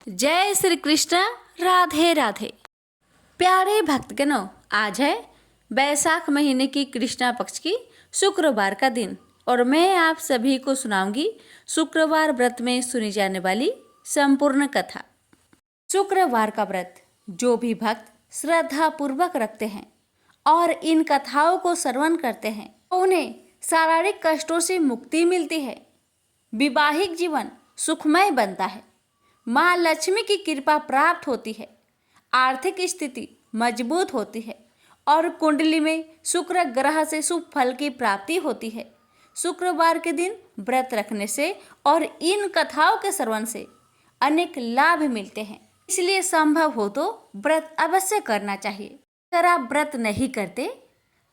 जय श्री कृष्ण। राधे राधे। प्यारे भक्तगणों, आज है बैसाख महीने की कृष्णा पक्ष की शुक्रवार का दिन और मैं आप सभी को सुनाऊंगी शुक्रवार व्रत में सुनी जाने वाली संपूर्ण कथा। शुक्रवार का व्रत जो भी भक्त श्रद्धा पूर्वक रखते हैं और इन कथाओं को श्रवण करते हैं उन्हें शारीरिक कष्टों से मुक्ति मिलती है, वैवाहिक जीवन सुखमय बनता है, माँ लक्ष्मी की कृपा प्राप्त होती है, आर्थिक स्थिति मजबूत होती है और कुंडली में शुक्र ग्रह से शुभ फल की प्राप्ति होती है। शुक्रवार के दिन व्रत रखने से और इन कथाओं के श्रवण से अनेक लाभ मिलते हैं, इसलिए संभव हो तो व्रत अवश्य करना चाहिए। अगर आप व्रत नहीं करते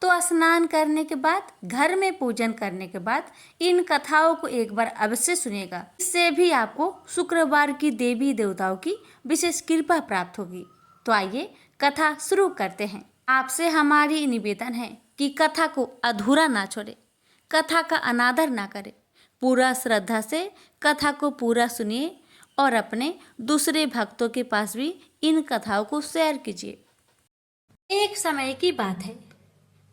तो स्नान करने के बाद, घर में पूजन करने के बाद इन कथाओं को एक बार अवश्य सुनिएगा। इससे भी आपको शुक्रवार की देवी देवताओं की विशेष कृपा प्राप्त होगी। तो आइए कथा शुरू करते हैं। आपसे हमारी निवेदन है कि कथा को अधूरा ना छोड़े, कथा का अनादर ना करें, पूरा श्रद्धा से कथा को पूरा सुनिए और अपने दूसरे भक्तों के पास भी इन कथाओं को शेयर कीजिए। एक समय की बात है,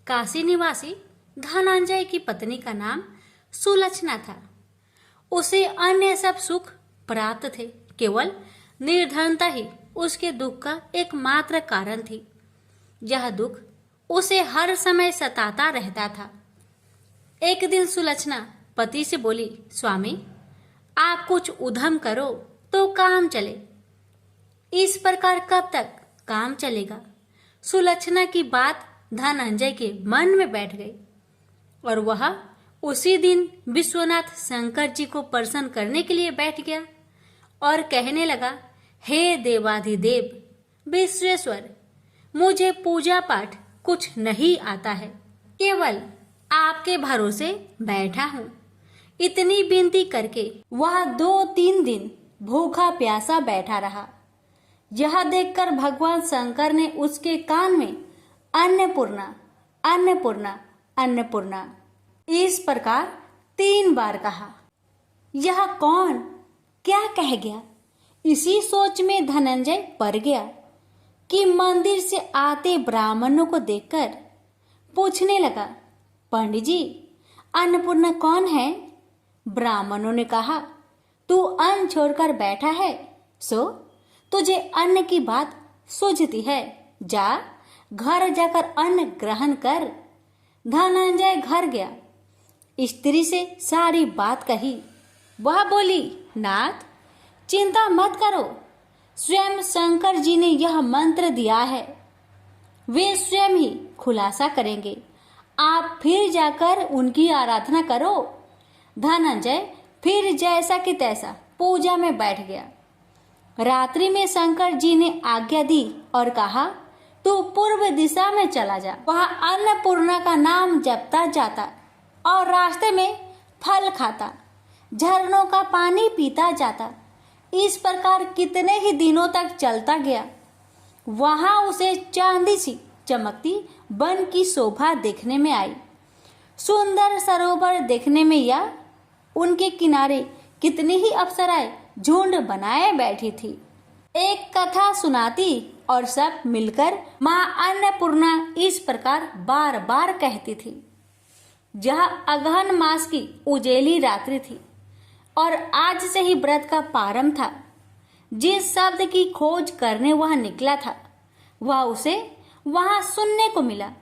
काशी निवासी धनंजय की पत्नी का नाम सुलक्षणा था। उसे अन्य सब सुख प्राप्त थे, केवल निर्धनता ही उसके दुख का एकमात्र कारण थी। यह दुख उसे हर समय सताता रहता था। एक दिन सुलक्षणा पति से बोली, स्वामी आप कुछ उद्यम करो तो काम चले। इस प्रकार कब तक काम चलेगा? सुलक्षणा की बात धनंजय के मन में बैठ गई और वह उसी दिन विश्वनाथ शंकर जी को प्रसन्न करने के लिए बैठ गया और कहने लगा, हे देवाधिदेव विश्वेश्वर, मुझे पूजा पाठ कुछ नहीं आता है, केवल आपके भरोसे बैठा हूँ। इतनी विनती करके वह 2-3 दिन भूखा प्यासा बैठा रहा। यह देखकर भगवान शंकर ने उसके कान में अन्नपूर्णा अन्नपूर्णा अन्नपूर्णा इस प्रकार 3 बार कहा। यह कौन क्या कह गया? इसी सोच में धनंजय पड़ गया कि मंदिर से आते ब्राह्मणों को देखकर पूछने लगा, पंडित जी अन्नपूर्णा कौन है? ब्राह्मणों ने कहा, तू अन्न छोड़कर बैठा है, सो तुझे अन्न की बात सूझती है, जा घर जाकर अन्न ग्रहण कर। धनंजय घर गया, स्त्री से सारी बात कही। वह बोली, नाथ चिंता मत करो, स्वयं शंकर जी ने यह मंत्र दिया है, वे स्वयं ही खुलासा करेंगे, आप फिर जाकर उनकी आराधना करो। धनंजय फिर जैसा कि तैसा पूजा में बैठ गया। रात्रि में शंकर जी ने आज्ञा दी और कहा, तू पूर्व दिशा में चला जा। वह अन्नपूर्णा का नाम जपता जाता और रास्ते में फल खाता, झरनों का पानी पीता जाता। इस प्रकार कितने ही दिनों तक चलता गया। वहां उसे चांदी सी चमकती वन की शोभा देखने में आई। सुंदर सरोवर देखने में या उनके किनारे कितनी ही अप्सराएं झुंड बनाए बैठी थी। एक कथा सुनाती और सब मिलकर माँ अन्नपूर्णा इस प्रकार बार बार कहती थी। यह अगहन मास की उजेली रात्रि थी और आज से ही व्रत का प्रारंभ था। जिस शब्द की खोज करने वह निकला था वह उसे वहां सुनने को मिला।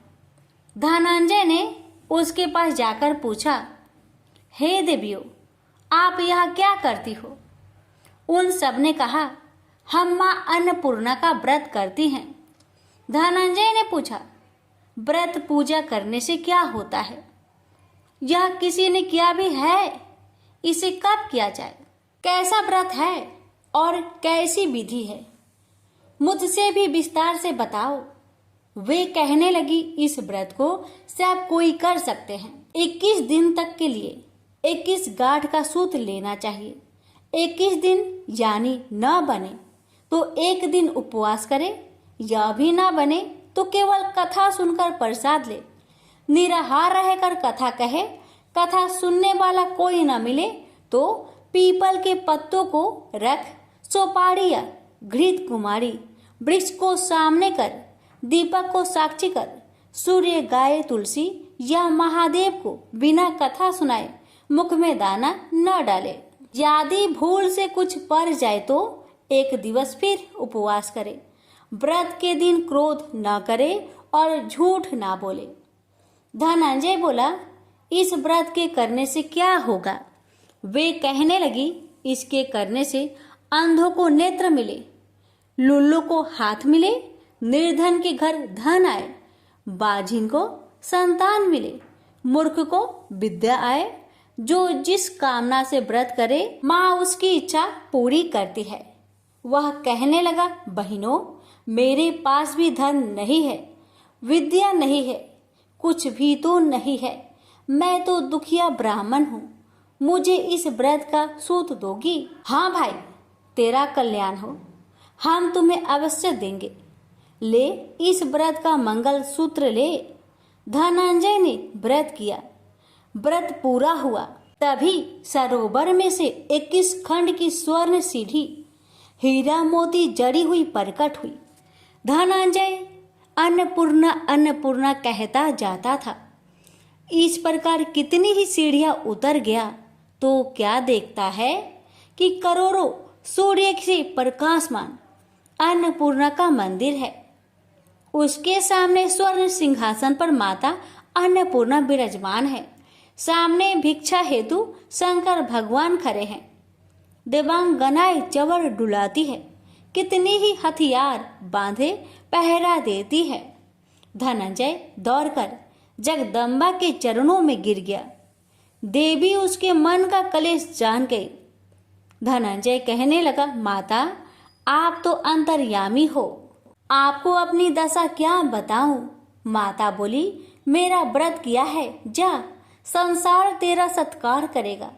धनंजय ने उसके पास जाकर पूछा, हे देवियों आप यहाँ क्या करती हो? उन सब ने कहा, हम माँ अन्नपूर्णा का व्रत करती हैं। धनंजय ने पूछा, व्रत पूजा करने से क्या होता है? यह किसी ने किया भी है? इसे कब किया जाए? कैसा व्रत है और कैसी विधि है? मुझसे भी विस्तार से बताओ। वे कहने लगी, इस व्रत को सब कोई कर सकते हैं। 21 दिन तक के लिए 21 गांठ का सूत लेना चाहिए। 21 दिन यानी न बने तो एक दिन उपवास करे, या भी ना बने तो केवल कथा सुनकर प्रसाद ले। निराहार रहकर कथा कहे, कथा सुनने वाला कोई न मिले तो पीपल के पत्तों को रख सोपाड़ी या घृत कुमारी, वृक्ष को सामने कर, दीपक को साक्षी कर, सूर्य गाये तुलसी या महादेव को बिना कथा सुनाए मुख में दाना न डाले। यदि भूल से कुछ पड़ जाए तो एक दिवस फिर उपवास करे। व्रत के दिन क्रोध न करे और झूठ ना बोले। धनंजय बोला, इस व्रत के करने से क्या होगा? वे कहने लगी, इसके करने से अंधों को नेत्र मिले, लुल्लू को हाथ मिले, निर्धन के घर धन आए, बाझिन को संतान मिले, मूर्ख को विद्या आए। जो जिस कामना से व्रत करे माँ उसकी इच्छा पूरी करती है। वह कहने लगा, बहनों, मेरे पास भी धन नहीं है, विद्या नहीं है, कुछ भी तो नहीं है। मैं तो दुखिया ब्राह्मण हूँ, मुझे इस व्रत का सूत दोगी? हाँ भाई, तेरा कल्याण हो, हम तुम्हें अवश्य देंगे। ले इस व्रत का मंगल सूत्र ले। धनंजय ने व्रत किया। व्रत पूरा हुआ। तभी सरोवर में से 21 खंड की स्वर्ण सीढ़ी हीरा मोती जड़ी हुई प्रकट हुई। धनंजय अन्नपूर्णा अन्नपूर्णा कहता जाता था। इस प्रकार कितनी ही सीढ़ियां उतर गया तो क्या देखता है कि करोड़ों सूर्य से प्रकाशमान अन्नपूर्णा का मंदिर है। उसके सामने स्वर्ण सिंहासन पर माता अन्नपूर्णा विराजमान है। सामने भिक्षा हेतु शंकर भगवान खड़े हैं। देवांगनाएं चवर डुलाती है। कितनी ही हथियार बांधे पहरा देती है। धनंजय दौड़कर जगदम्बा के चरणों में गिर गया। देवी उसके मन का कलेश जान गई। धनंजय कहने लगा, माता, आप तो अंतर्यामी हो, आपको अपनी दशा क्या बताऊं? माता बोली, मेरा व्रत किया है, जा, संसार तेरा सत्कार करेगा।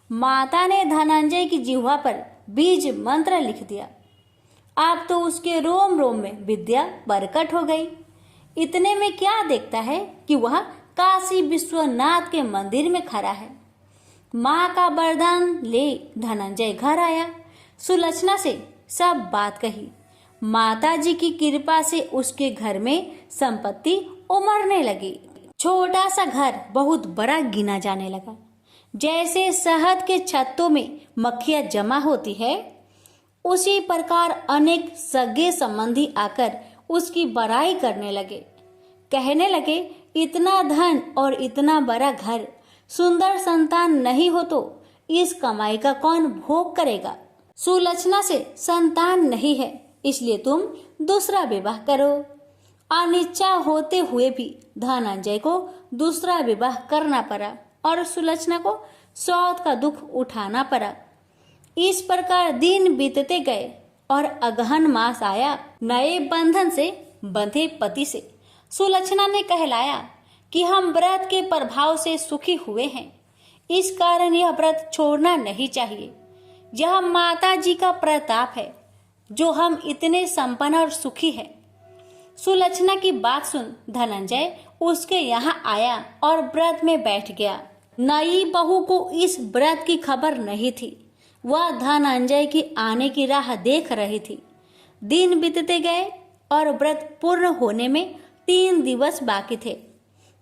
माता ने धनंजय की जिह्वा पर बीज मंत्र लिख दिया। अब तो उसके रोम रोम में विद्या प्रकट हो गई। इतने में क्या देखता है कि वह काशी विश्वनाथ के मंदिर में खड़ा है। माँ का वरदान ले धनंजय घर आया। सुलक्षणा से सब बात कही। माता जी की कृपा से उसके घर में संपत्ति उमड़ने लगी। छोटा सा घर बहुत बड़ा गिना जाने लगा। जैसे शहद के छत्तों में मक्खियां जमा होती है, उसी प्रकार अनेक सगे संबंधी आकर उसकी बड़ाई करने लगे। कहने लगे, इतना धन और इतना बड़ा घर, सुंदर संतान नहीं हो तो इस कमाई का कौन भोग करेगा? सुलक्षणा से संतान नहीं है, इसलिए तुम दूसरा विवाह करो। अनिच्छा होते हुए भी धनंजय को दूसरा विवाह करना पड़ा और सुलक्षणा को सौत का दुख उठाना पड़ा। इस प्रकार दिन बीतते गए और अगहन मास आया। नए बंधन से बंधे पति से सुलक्षणा ने कहलाया कि हम व्रत के प्रभाव से सुखी हुए हैं, इस कारण यह व्रत छोड़ना नहीं चाहिए। यह माता जी का प्रताप है जो हम इतने संपन्न और सुखी हैं। सुलक्षणा की बात सुन धनंजय उसके यहाँ आया और व्रत में बैठ गया। नई बहू को इस व्रत की खबर नहीं थी। वह धनंजय की आने की राह देख रही थी। दिन बीतते गए और व्रत पूर्ण होने में 3 दिवस बाकी थे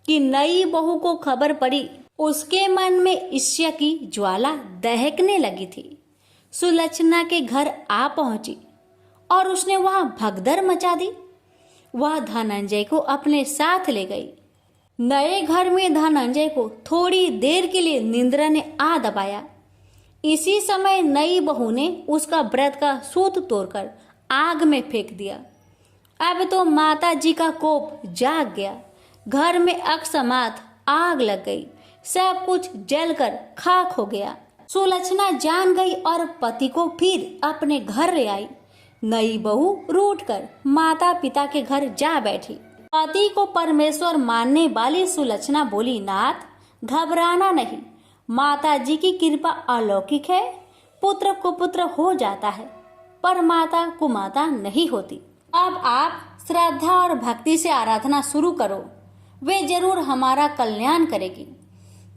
कि नई बहू को खबर पड़ी। उसके मन में ईर्ष्या की ज्वाला दहकने लगी थी। सुलक्षणा के घर आ पहुंची और उसने वहां भगदड़ मचा दी। वह धनंजय को अपने साथ ले गई। नए घर में धनंजय को थोड़ी देर के लिए निंद्रा ने आ दबाया। इसी समय नई बहू ने उसका व्रत का सूत तोड़कर आग में फेंक दिया। अब तो माता जी का कोप जाग गया। घर में अकस्मात आग लग गई। सब कुछ जलकर खाक हो गया। सुलक्षणा जान गई और पति को फिर अपने घर ले आई। नई बहू रूठकर माता पिता के घर जा बैठी। पति को परमेश्वर मानने वाली सुलक्षणा बोली, नाथ, घबराना नहीं, माता जी की कृपा अलौकिक है। पुत्र कुपुत्र हो जाता है पर माता कुमाता नहीं होती। अब आप श्रद्धा और भक्ति से आराधना शुरू करो, वे जरूर हमारा कल्याण करेगी।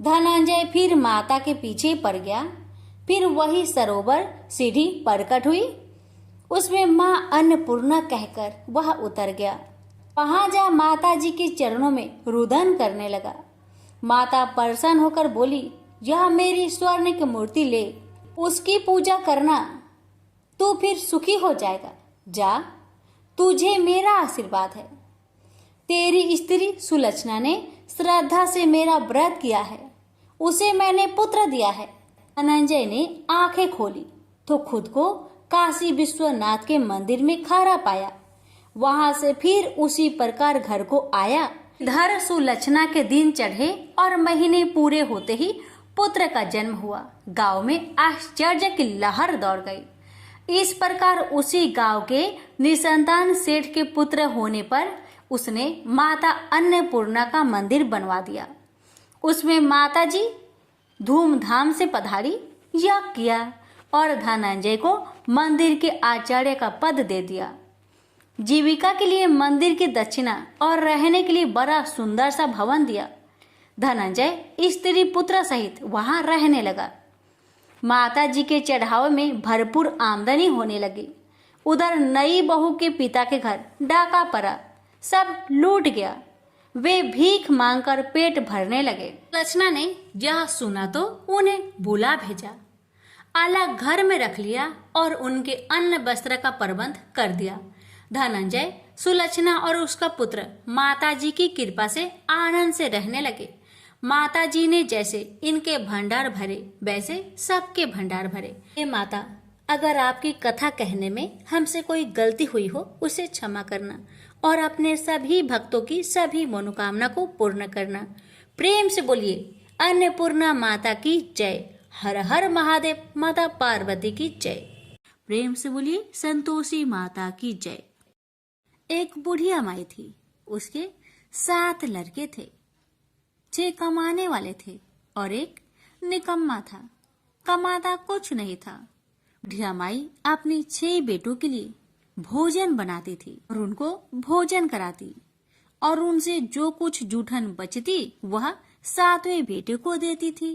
धनंजय फिर माता के पीछे पड़ गया। फिर वही सरोवर सीढ़ी प्रकट हुई। उसमें माँ अन्नपूर्णा कहकर वह उतर गया। वहां जा माता जी के चरणों में रुदन करने लगा। माता प्रसन्न होकर बोली, यह मेरी स्वर्ण की मूर्ति ले, उसकी पूजा करना, तू फिर सुखी हो जाएगा। जा, तुझे मेरा आशीर्वाद है। तेरी स्त्री सुलक्षणा ने श्रद्धा से मेरा व्रत किया है, उसे मैंने पुत्र दिया है। धनंजय ने आंखें खोली तो खुद को काशी विश्वनाथ के मंदिर में खड़ा पाया। वहां से फिर उसी प्रकार घर को आया। इधर सुलक्षणा के दिन चढ़े और महीने पूरे होते ही पुत्र का जन्म हुआ। गांव में आश्चर्य की लहर दौड़ गई। इस प्रकार उसी गांव के निसंतान सेठ के पुत्र होने पर उसने माता अन्नपूर्णा का मंदिर बनवा दिया। उसमें माता जी धूमधाम से पधारी, यज्ञ किया और धनंजय को मंदिर के आचार्य का पद दे दिया। जीविका के लिए मंदिर की दक्षिणा और रहने के लिए बड़ा सुंदर सा भवन दिया। धनंजय स्त्री पुत्र सहित वहां रहने लगा। माता जी के चढ़ावे में भरपूर आमदनी होने लगी। उधर नई बहू के पिता के घर डाका पड़ा, सब लूट गया। वे भीख मांगकर पेट भरने लगे। लक्षणा ने यह सुना तो उन्हें बुला भेजा, अलग घर में रख लिया और उनके अन्न वस्त्र का प्रबंध कर दिया। धनंजय, सुलक्षणा और उसका पुत्र माता जी की कृपा से आनंद से रहने लगे। माता जी ने जैसे इनके भंडार भरे वैसे सबके भंडार भरे। हे माता, अगर आपकी कथा कहने में हमसे कोई गलती हुई हो उसे क्षमा करना और अपने सभी भक्तों की सभी मनोकामना को पूर्ण करना। प्रेम से बोलिए अन्नपूर्णा माता की जय। हर हर महादेव। माता पार्वती की जय। प्रेम से बोलिए संतोषी माता की जय। एक बुढ़िया माई थी, उसके 7 लड़के थे। 6 कमाने वाले थे और एक निकम्मा था, कमाता कुछ नहीं था। बुढ़िया माई अपनी 6 बेटों के लिए भोजन बनाती थी और उनको भोजन कराती और उनसे जो कुछ जूठन बचती वह 7वें बेटे को देती थी।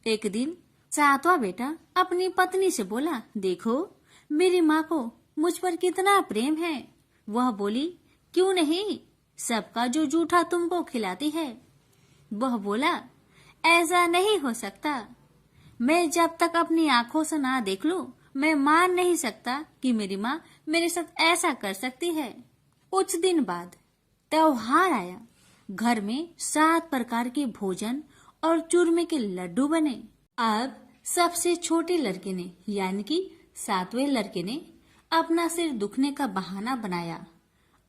एक दिन 7वां बेटा अपनी पत्नी से बोला, देखो मेरी माँ को मुझ पर कितना प्रेम है। वह बोली, क्यों नहीं, सबका जो जूठा तुमको खिलाती है। वह बोला, ऐसा नहीं हो सकता, मैं जब तक अपनी आंखों से ना देख लूं मैं मान नहीं सकता कि मेरी माँ मेरे साथ ऐसा कर सकती है। कुछ दिन बाद त्योहार आया। घर में 7 प्रकार के भोजन और चूरमे के लड्डू बने। अब सबसे छोटे लड़के ने यानी कि 7वें लड़के ने अपना सिर दुखने का बहाना बनाया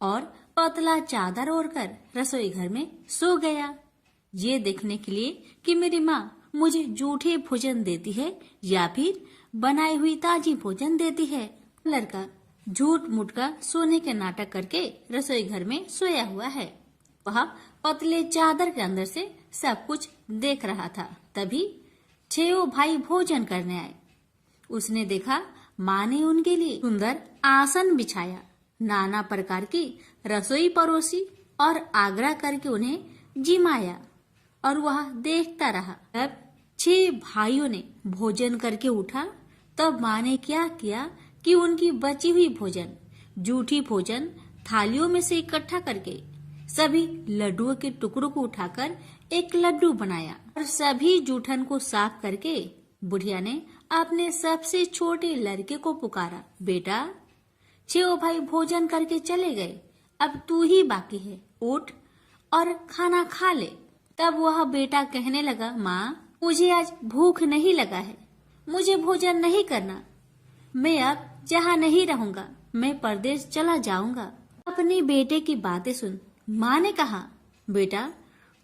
और पतला चादर ओढ़कर रसोई घर में सो गया, ये देखने के लिए कि मेरी माँ मुझे जूठे भोजन देती है या फिर बनाई हुई ताजी भोजन देती है। लड़का झूठ मूठ का सोने के नाटक करके रसोई घर में सोया हुआ है। वह पतले चादर के अंदर से सब कुछ देख रहा था। तभी 6 भाई भोजन करने आए। उसने देखा माँ ने उनके लिए सुंदर आसन बिछाया, नाना प्रकार की रसोई परोसी और आग्रह करके उन्हें जिमाया और वह देखता रहा। तब 6 भाइयों ने भोजन करके उठा। तब माँ ने क्या किया कि उनकी बची हुई भोजन, जूठी भोजन थालियों में से इकट्ठा करके सभी लड्डुओं के टुकड़ों को उठाकर एक लड्डू बनाया और सभी जूठन को साफ करके बुढ़िया ने अपने सबसे छोटे लड़के को पुकारा, बेटा 6 भाई भोजन करके चले गए, अब तू ही बाकी है, उठ और खाना खा ले। तब वह बेटा कहने लगा, माँ मुझे आज भूख नहीं लगा है, मुझे भोजन नहीं करना, मैं अब जहाँ नहीं रहूंगा, मैं परदेश चला जाऊंगा। अपने बेटे की बातें सुन माँ ने कहा, बेटा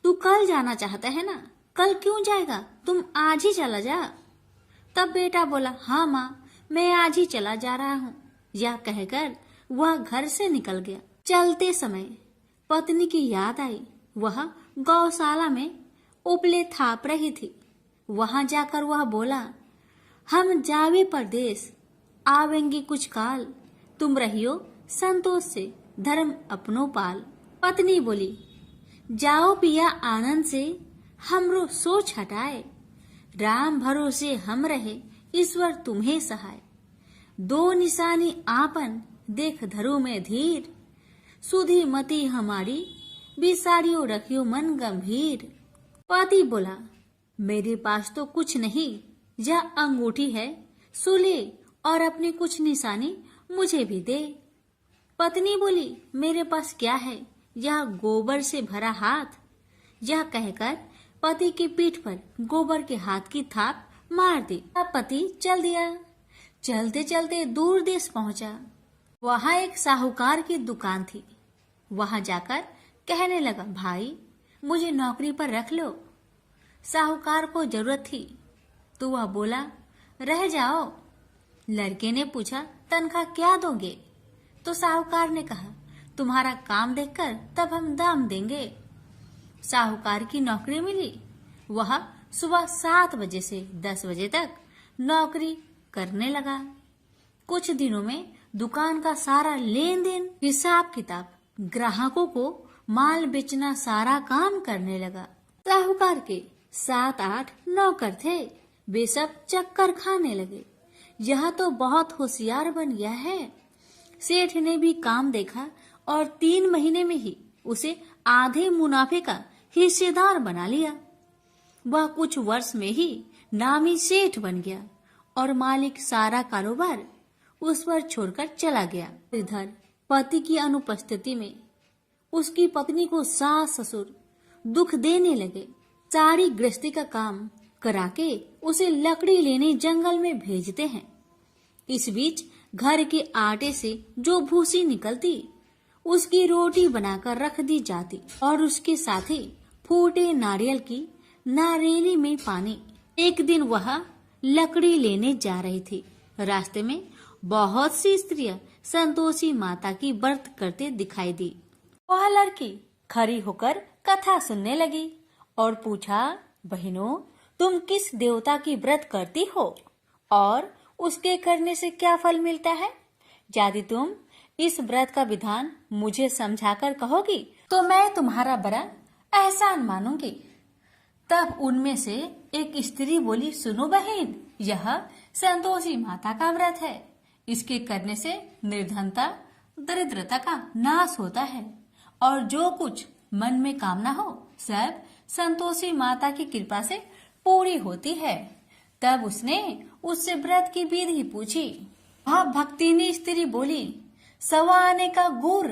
तू कल जाना चाहता है ना, कल क्यों जाएगा, तुम आज ही चला जा। तब बेटा बोला, हाँ माँ मैं आज ही चला जा रहा हूँ। यह कहकर वह घर से निकल गया। चलते समय पत्नी की याद आई। वह गौशाला में उपले थाप रही थी। वहां जाकर वह बोला, हम जावे परदेश, आवेंगे कुछ काल, तुम रहियो संतोष से, धर्म अपनो पाल। पत्नी बोली, जाओ पिया आनंद से, हमरो सोच हटाए, राम भरोसे हम रहे, ईश्वर तुम्हें सहाय। दो निशानी आपन देख धरू में धीर, सुधी मती हमारी बिसारियो रखियो मन गंभीर। पति बोला, मेरे पास तो कुछ नहीं, यह अंगूठी है, सुले और अपनी कुछ निशानी मुझे भी दे। पत्नी बोली, मेरे पास क्या है, यह गोबर से भरा हाथ। यह कहकर पति की पीठ पर गोबर के हाथ की थाप मार दी। अब पति चल दिया। चलते चलते दूर देश पहुंचा। वहां एक साहूकार की दुकान थी। वहां जाकर कहने लगा, भाई मुझे नौकरी पर रख लो। साहूकार को जरूरत थी तो वह बोला, रह जाओ। लड़के ने पूछा, तनख्वाह क्या दोगे? तो साहूकार ने कहा, तुम्हारा काम देखकर तब हम दाम देंगे। साहूकार की नौकरी मिली। वह सुबह 7 बजे से 10 बजे तक नौकरी करने लगा। कुछ दिनों में दुकान का सारा लेन देन, हिसाब किताब, ग्राहकों को माल बेचना, सारा काम करने लगा। साहूकार के 7-8 नौकर थे। वे सब चक्कर खाने लगे। यह तो बहुत होशियार बन गया है। सेठ ने भी काम देखा और 3 महीने में ही उसे आधे मुनाफे का हिस्सेदार बना लिया। वह कुछ वर्ष में ही नामी सेठ बन गया और मालिक सारा कारोबार उस पर छोड़कर चला गया। इधर पति की अनुपस्थिति में उसकी पत्नी को सास ससुर दुख देने लगे। सारी गृहस्थी का काम करा के उसे लकड़ी लेने जंगल में भेजते हैं। इस बीच घर के आटे से जो भूसी निकलती उसकी रोटी बनाकर रख दी जाती और उसके साथ ही फूटे नारियल की नारेली में पानी। एक दिन वह लकड़ी लेने जा रही थी। रास्ते में बहुत सी स्त्रियां संतोषी माता की व्रत करते दिखाई दी। वह लड़की खड़ी होकर कथा सुनने लगी और पूछा, बहनों तुम किस देवता की व्रत करती हो और उसके करने से क्या फल मिलता है? यदि तुम इस व्रत का विधान मुझे समझाकर कहोगी तो मैं तुम्हारा बड़ा एहसान मानूंगी। तब उनमें से एक स्त्री बोली, सुनो बहन, यह संतोषी माता का व्रत है। इसके करने से निर्धनता, दरिद्रता का नाश होता है और जो कुछ मन में कामना हो सब संतोषी माता की कृपा से पूरी होती है। तब उसने उससे व्रत की विधि पूछी। वह भक्तिनी स्त्री बोली, 1.25 आने का गुड़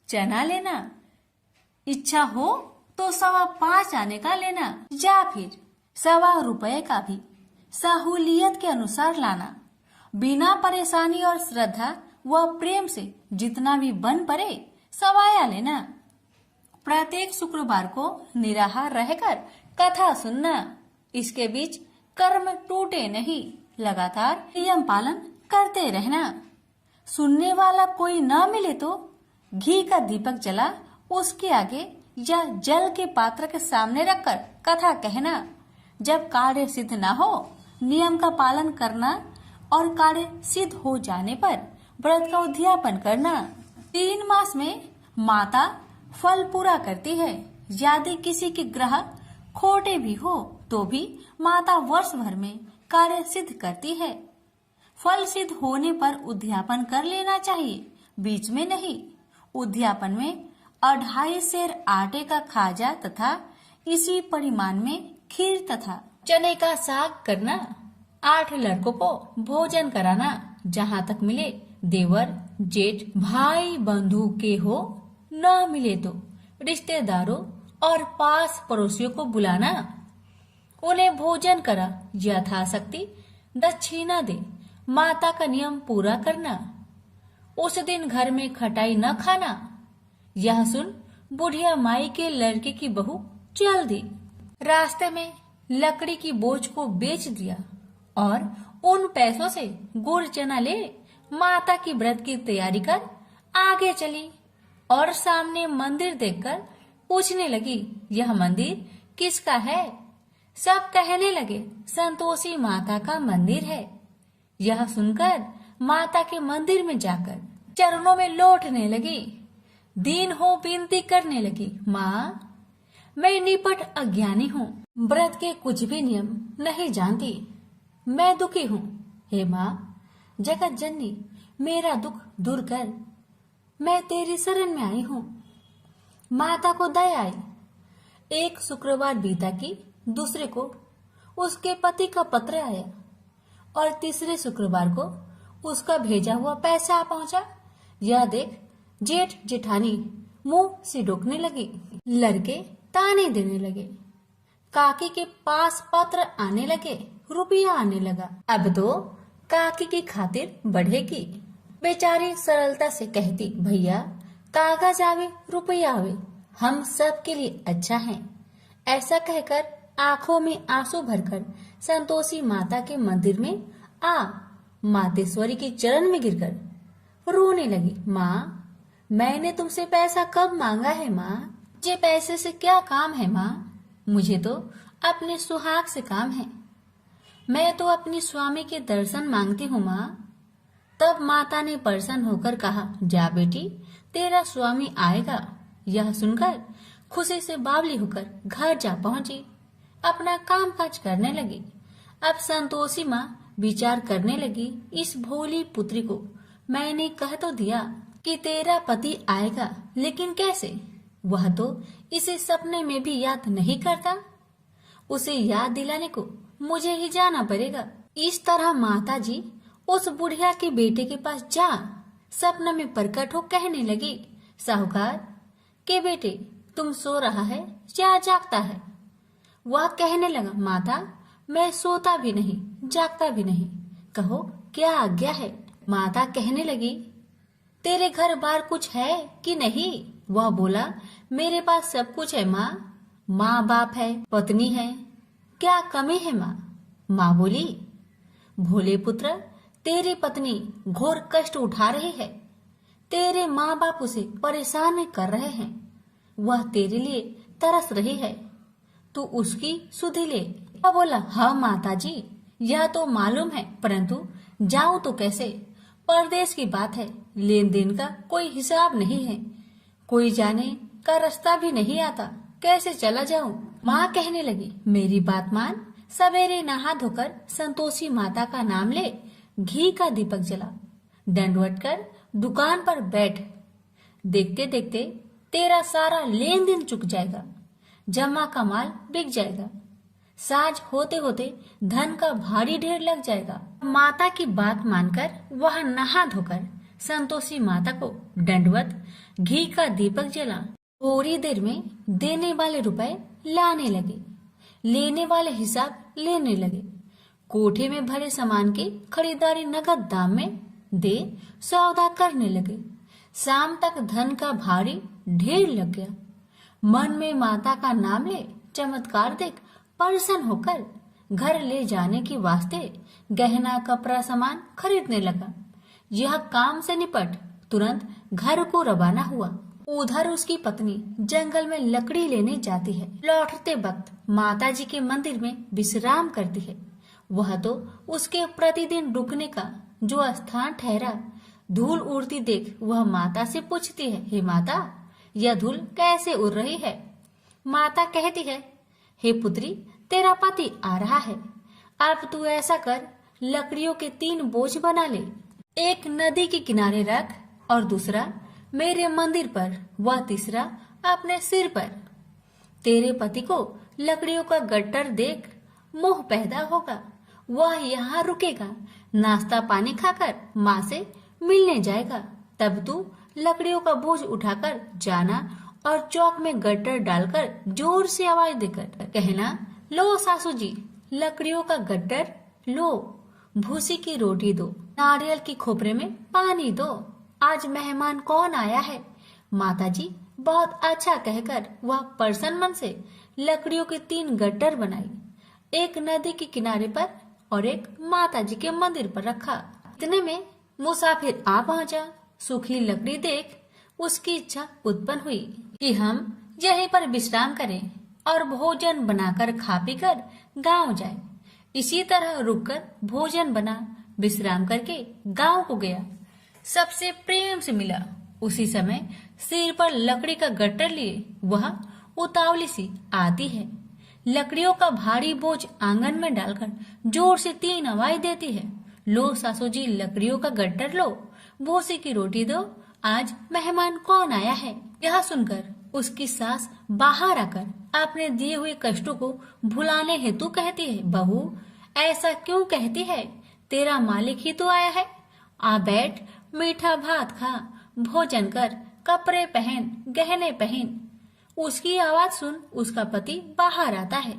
चना लेना, इच्छा हो तो 5.25 आने का लेना या फिर 1.25 रुपए का भी सहूलियत के अनुसार लाना। बिना परेशानी और श्रद्धा व प्रेम से जितना भी बन पड़े 1.25 लेना। प्रत्येक शुक्रवार को निराहार रहकर कथा सुनना। इसके बीच कर्म टूटे नहीं, लगातार नियम पालन करते रहना। सुनने वाला कोई न मिले तो घी का दीपक जला उसके आगे या जल के पात्र के सामने रखकर कथा कहना। जब कार्य सिद्ध न हो नियम का पालन करना और कार्य सिद्ध हो जाने पर व्रत का उद्यापन करना। 3 मास में माता फल पूरा करती है। यदि किसी के ग्रह खोटे भी हो तो भी माता वर्ष भर में कार्य सिद्ध करती है। फल सिद्ध होने पर उद्यापन कर लेना चाहिए, बीच में नहीं। उद्यापन में 2.5 सेर आटे का खाजा तथा इसी परिमाण में खीर तथा चने का साग करना। 8 लड़कों को भोजन कराना। जहाँ तक मिले देवर, जेठ, भाई बंधु के हो, न मिले तो रिश्तेदारों और पास पड़ोसियों को बुलाना। उन्हें भोजन करा, यथाशक्ति दक्षिणा दे। माता का नियम पूरा करना। उस दिन घर में खटाई न खाना। यह सुन बुढ़िया माई के लड़के की बहू चल दी। रास्ते में लकड़ी की बोझ को बेच दिया और उन पैसों से गुड़ चना ले माता की व्रत की तैयारी कर आगे चली और सामने मंदिर देखकर पूछने लगी, यह मंदिर किसका है? सब कहने लगे, संतोषी माता का मंदिर है। यह सुनकर माता के मंदिर में जाकर चरणों में लौटने लगी। दीन हो विनती करने लगी, माँ मैं निपट अज्ञानी हूँ, व्रत के कुछ भी नियम नहीं जानती, मैं दुखी हूँ। हे माँ जगत जननी मेरा दुख दूर कर, मैं तेरी शरण में आई हूँ। माता को दया आई। एक शुक्रवार बीता कि दूसरे को उसके पति का पत्र आया और तीसरे शुक्रवार को उसका भेजा हुआ पैसा आ पहुंचा। यह देख जेठ जेठानी मुंह सिडोकने लगी। लड़के ताने देने लगे। काकी के पास पत्र आने लगे, रुपया आने लगा। अब तो काकी की खातिर बढ़ेगी। बेचारी सरलता से कहती, भैया कागज आवे रुपया आवे, हम सब के लिए अच्छा है। ऐसा कहकर आंखों में आंसू भरकर संतोषी माता के मंदिर में आ मातेश्वरी के चरण में गिरकर रोने लगी। माँ, मैंने तुमसे पैसा कब मांगा है माँ? मुझे पैसे से क्या काम है माँ? मुझे तो अपने सुहाग से काम है। मैं तो अपनी स्वामी के दर्शन मांगती हूँ माँ। तब माता ने प्रसन्न होकर कहा, जा बेटी, तेरा स्वामी आएगा। यह सुनकर खुशी से बावली होकर घर जा पहुंची। अपना काम काज करने लगी। अब संतोषी माँ विचार करने लगी, इस भोली पुत्री को मैंने कह तो दिया कि तेरा पति आएगा, लेकिन कैसे? वह तो इसे सपने में भी याद नहीं करता। उसे याद दिलाने को मुझे ही जाना पड़ेगा। इस तरह माता जी उस बुढ़िया के बेटे के पास जा सपना में प्रकट हो कहने लगी, साहूकार के बेटे, तुम सो रहा है या जागता है? वह कहने लगा, माता मैं सोता भी नहीं जागता भी नहीं, कहो क्या आज्ञा है? माता कहने लगी, तेरे घर बार कुछ है कि नहीं? वह बोला, मेरे पास सब कुछ है माँ। माँ बाप है, पत्नी है, क्या कमी है माँ? माँ बोली, भोले पुत्र, तेरी पत्नी घोर कष्ट उठा रही है। तेरे माँ बाप उसे परेशान कर रहे हैं। वह तेरे लिए तरस रही है, तू उसकी सुधि ले। वह बोला, हाँ माता जी, यह तो मालूम है, परंतु जाऊं तो कैसे? परदेश की बात है, लेन देन का कोई हिसाब नहीं है, कोई जाने का रास्ता भी नहीं आता, कैसे चला जाऊं? माँ कहने लगी, मेरी बात मान, सवेरे नहा धोकर संतोषी माता का नाम ले, घी का दीपक जला, दंडवत कर दुकान पर बैठ। देखते देखते तेरा सारा लेन देन चुक जाएगा, जमा का माल बिक जाएगा, साज होते होते धन का भारी ढेर लग जाएगा। माता की बात मानकर वह नहा धोकर संतोषी माता को दंडवत घी का दीपक जला। थोड़ी देर में देने वाले रुपए लाने लगे, लेने वाले हिसाब लेने लगे। कोठे में भरे सामान की खरीदारी नगद दाम में दे सौदा करने लगे। शाम तक धन का भारी ढेर लग गया। मन में माता का नाम ले चमत्कार देख प्रसन्न होकर घर ले जाने की वास्ते गहना कपड़ा सामान खरीदने लगा। यह काम से निपट तुरंत घर को रवाना हुआ। उधर उसकी पत्नी जंगल में लकड़ी लेने जाती है। लौटते वक्त माता जी के मंदिर में विश्राम करती है। वह तो उसके प्रतिदिन रुकने का जो स्थान ठहरा। धूल उड़ती देख वह माता से पूछती है, हे माता, यह धूल कैसे उड़ रही है? माता कहती है, हे पुत्री, तेरा पति आ रहा है, अब तू ऐसा कर, लकड़ियों के 3 बोझ बना ले, एक नदी के किनारे रख और दूसरा मेरे मंदिर पर, वह तीसरा अपने सिर पर। तेरे पति को लकड़ियों का गट्टर देख मोह पैदा होगा, वह यहाँ रुकेगा, नाश्ता पानी खाकर माँ से मिलने जाएगा। तब तू लकड़ियों का बोझ उठाकर जाना और चौक में गट्टर डालकर जोर से आवाज देकर कहना, लो सासू जी, लकड़ियों का गट्टर लो, भूसी की रोटी दो, नारियल की खोपरे में पानी दो, आज मेहमान कौन आया है? माता जी बहुत अच्छा कहकर वह प्रसन्न मन से लकड़ियों के 3 गट्टर बनाई, एक नदी के किनारे पर और एक माता जी के मंदिर पर रखा। इतने में मुसाफिर आ पहुंचा। सूखी लकड़ी देख उसकी इच्छा उत्पन्न हुई कि हम यहीं पर विश्राम करें और भोजन बनाकर खा पी कर गाँव जाए। इसी तरह रुककर भोजन बना, विश्राम करके गांव को गया। सबसे प्रेम से मिला। उसी समय सिर पर लकड़ी का गट्टर लिए वह उतावली सी आती है। लकड़ियों का भारी बोझ आंगन में डालकर जोर से 3 आवाज देती है, लो सासू जी लकड़ियों का गट्टर लो, भूसे की रोटी दो, आज मेहमान कौन आया है। यह सुनकर उसकी सास बाहर आकर अपने दिए हुए कष्टों को भुलाने हेतु कहती है, बहू ऐसा क्यों कहती है, तेरा मालिक ही तो आया है। आ बैठ, मीठा भात खा, भोजन कर, कपड़े पहन, गहने पहन। उसकी आवाज सुन उसका पति बाहर आता है,